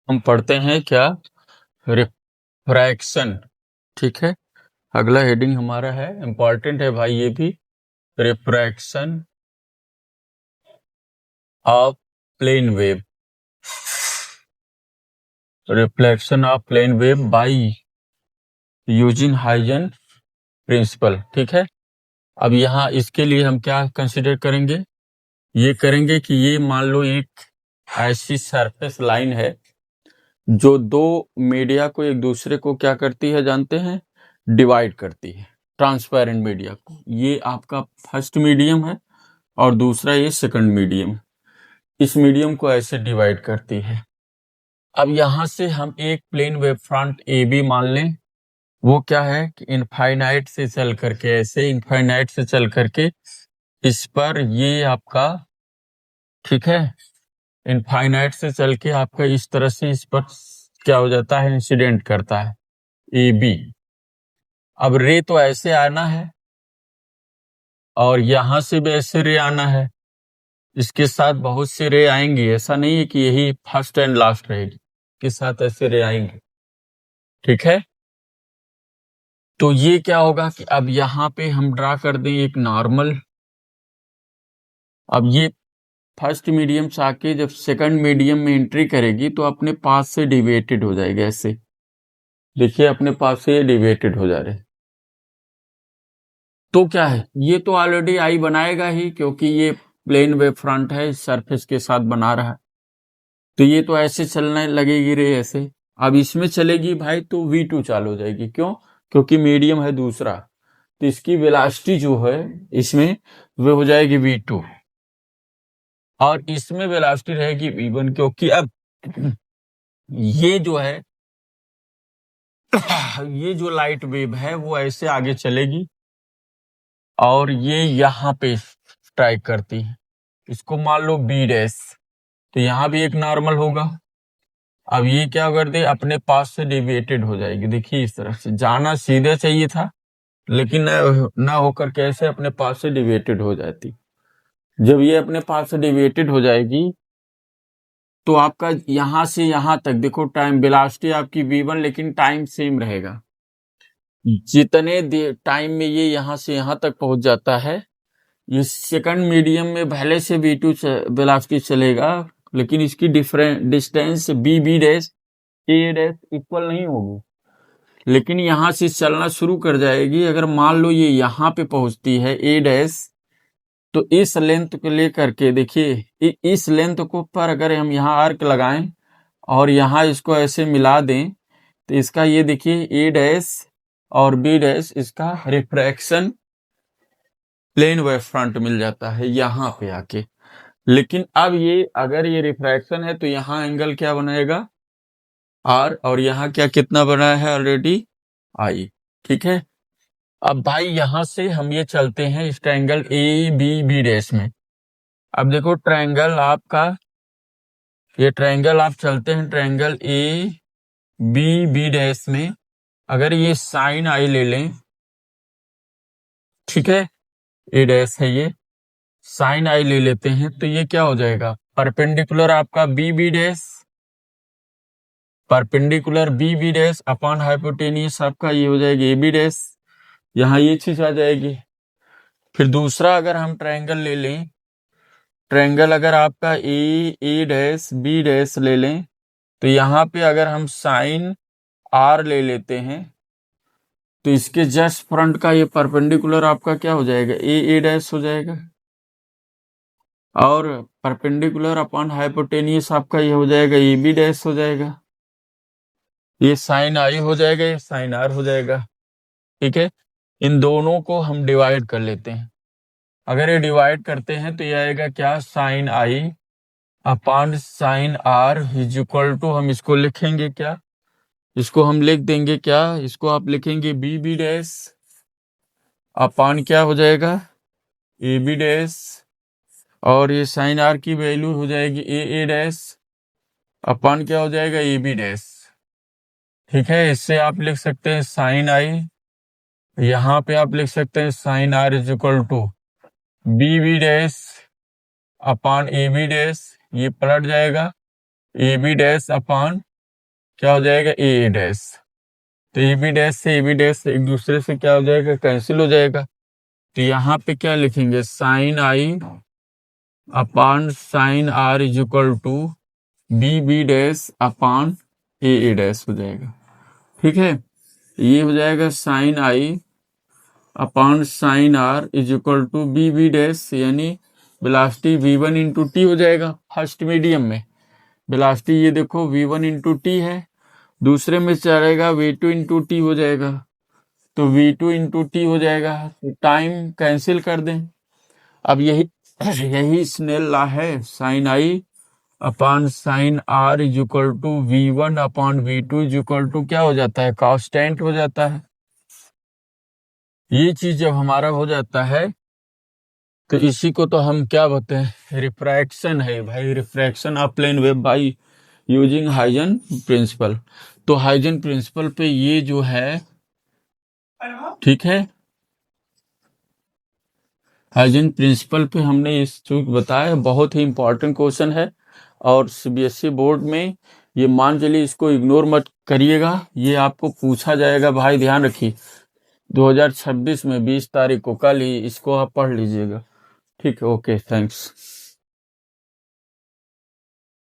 हम पढ़ते हैं क्या? रिफ्रैक्शन। ठीक है, अगला हेडिंग हमारा है, इंपॉर्टेंट है भाई ये भी, refraction of plane wave. Reflection of plane wave by using Huygens principle. ठीक है, अब यहाँ इसके लिए हम क्या कंसिडर करेंगे? ये करेंगे कि ये मान लो एक ऐसी सरफेस लाइन है जो दो मीडिया को एक दूसरे को क्या करती है जानते हैं? डिवाइड करती है। ट्रांसपेरेंट मीडिया को, ये आपका फर्स्ट मीडियम है और दूसरा ये सेकंड मीडियम। इस मीडियम को ऐसे डिवाइड करती है। अब यहां से हम एक plane wave front A B मान लें। वो क्या है कि इनफाइनाइट से चल करके, ऐसे इनफाइनाइट से चल करके इस पर ये आपका, ठीक है, इनफाइनाइट से चल के आपका इस तरह से इस पर क्या हो जाता है? इंसिडेंट करता है ए बी। अब रे तो ऐसे आना है और यहां से भी ऐसे रे आना है, इसके साथ बहुत से रे आएंगे, ऐसा नहीं है कि यही फर्स्ट एंड लास्ट रहेगी, के साथ ऐसे रे आएंगे। ठीक है, तो ये क्या होगा कि अब यहाँ पे हम ड्रा कर दें एक नॉर्मल। अब ये फर्स्ट मीडियम से आके जब सेकंड मीडियम में एंट्री करेगी तो अपने पास से डिविएटेड हो जाएगा। ऐसे देखिए, अपने पास से ये डिविएटेड हो जा रहे हैं। तो क्या है, ये तो ऑलरेडी आई बनाएगा ही, क्योंकि ये प्लेन वेव फ्रंट है, इस सरफेस के साथ बना रहा है, तो ये तो ऐसे चलने लगेगी रे ऐसे। अब इसमें चलेगी भाई तो V2 चालू हो जाएगी। क्यों? क्योंकि मीडियम है दूसरा, तो इसकी वेलोसिटी जो है इसमें वो हो जाएगी V2 और इसमें वेलोसिटी रहेगी V1। क्योंकि अब ये जो है ये जो लाइट वेव है वो ऐसे आगे चलेगी और ये यहाँ पे स्ट्राइक करती है, इसको मान लो B डैश, तो यहाँ भी एक नॉर्मल होगा। अब ये क्या कर दे, अपने पास से डेविएटेड हो जाएगी। देखिए, इस तरह से जाना सीधे चाहिए था, लेकिन ना होकर कैसे अपने पास से डेविएटेड हो जाती। जब ये अपने पास से डेविएटेड हो जाएगी तो आपका यहां से यहां तक देखो, टाइम वेलोसिटी आपकी V1 लेकिन टाइम सेम रहेगा। जितने टाइम में ये यहां से यहां तक पहुंच जाता है, ये सेकंड मीडियम में पहले से V2 वेलोसिटी चलेगा, लेकिन इसकी different distance B dash A dash equal नहीं होगी, लेकिन यहां से चलना शुरू कर जाएगी। अगर मान लो ये यहां पे पहुंचती है A डैश, तो इस लेंथ को लेकर के देखिए, इस लेंथ को पर अगर हम यहाँ आर्क लगाएं और यहाँ इसको ऐसे मिला दें, तो इसका ये देखिए A डैश और B डैश, इसका रिफ्रैक्शन प्लेन वेव फ्रंट मिल जाता है यहाँ पे आके। लेकिन अब ये अगर ये रिफ्रैक्शन है तो यहाँ एंगल क्या बनाएगा? R, और यहाँ क्या कितना बना है ऑलरेडी? I। ठीक है, अब भाई यहां से हम ये चलते हैं इस ट्रायंगल ABB डैश में। अब देखो ट्रायंगल आपका, ये ट्रायंगल आप चलते हैं ट्रायंगल ABB डैश में। अगर ये साइन आई ले लें, ठीक है, A डैश है ये, साइन आई ले लेते हैं, तो ये क्या हो जाएगा? परपेंडिकुलर आपका BB dash, perpendicular BB dash upon hypotenuse आपका ये हो जाएगी AB डैश। यहाँ ये चीज आ जाएगी। फिर दूसरा अगर हम ट्रायंगल ले लें, ट्रायंगल अगर आपका A डैश B डैश ले लें, तो यहाँ पे अगर हम साइन R ले लेते हैं, तो इसके जस्ट फ्रंट का ये परपेंडिकुलर आपका क्या हो जाएगा? A डैश हो जाएगा, और परपेंडिकुलर अपॉन हाइपोटेनियस आपका ये हो जाएगा AB डैश हो जाएगा। ये साइन I हो जाएगा, ये साइन R हो जाएगा। ठीक है, इन दोनों को हम डिवाइड कर लेते हैं। अगर ये डिवाइड करते हैं तो ये आएगा क्या? Sine I upon sine R is equal to, हम इसको लिखेंगे क्या? इसको हम लिख देंगे क्या? इसको आप लिखेंगे BB डैश अपॉन क्या हो जाएगा? AB डैश, और ये साइन R की वैल्यू हो जाएगी A डैश अपॉन क्या हो जाएगा? AB dash. ठीक है, इससे आप लिख सकते हैं साइन I, यहाँ पे आप लिख सकते हैं sine R is equal to BB dash upon AB dash, ये पलट जाएगा AB डैश अपॉन क्या हो जाएगा, ए डैश। तो ए बी डैश से ए बी डैश एक दूसरे से क्या हो जाएगा, कैंसिल हो जाएगा। तो यहाँ पे क्या लिखेंगे, sine I upon sine R is equal to B B dash upon A dash हो जाएगा। ठीक है, ये हो जाएगा sine I upon sine R is equal to B B dash, यानी वेलोसिटी v1 इंटू टी हो जाएगा। फर्स्ट मीडियम में वेलोसिटी ये देखो v1 इंटू टी है, दूसरे में चलेगा v2 इंटू टी हो जाएगा। तो v2 इंटू टी हो जाएगा, तो टाइम कैंसिल कर दें। अब यही स्नेल लॉ है, sine I upon sine R is equal to v1 upon v2 is equal to क्या हो जाता है, कांस्टेंट हो जाता है। ये चीज जब हमारा हो जाता है तो इसी को तो हम क्या बोलते हैं, रिफ्रैक्शन है भाई, refraction of plane wave by using Huygens principle. तो हाइजन प्रिंसिपल पे ये जो है, ठीक है, हाइजन प्रिंसिपल पे हमने इस चीज बताया, बहुत ही इंपॉर्टेंट क्वेश्चन है। और सीबीएसई बोर्ड में ये मान चलिए, इसको इग्नोर मत करिएगा, ये आपको पूछा जाएगा भाई, ध्यान रखिए 2026 में 20 तारीख को, कल ही इसको आप पढ़ लीजिएगा। ठीक है, ओके, थैंक्स।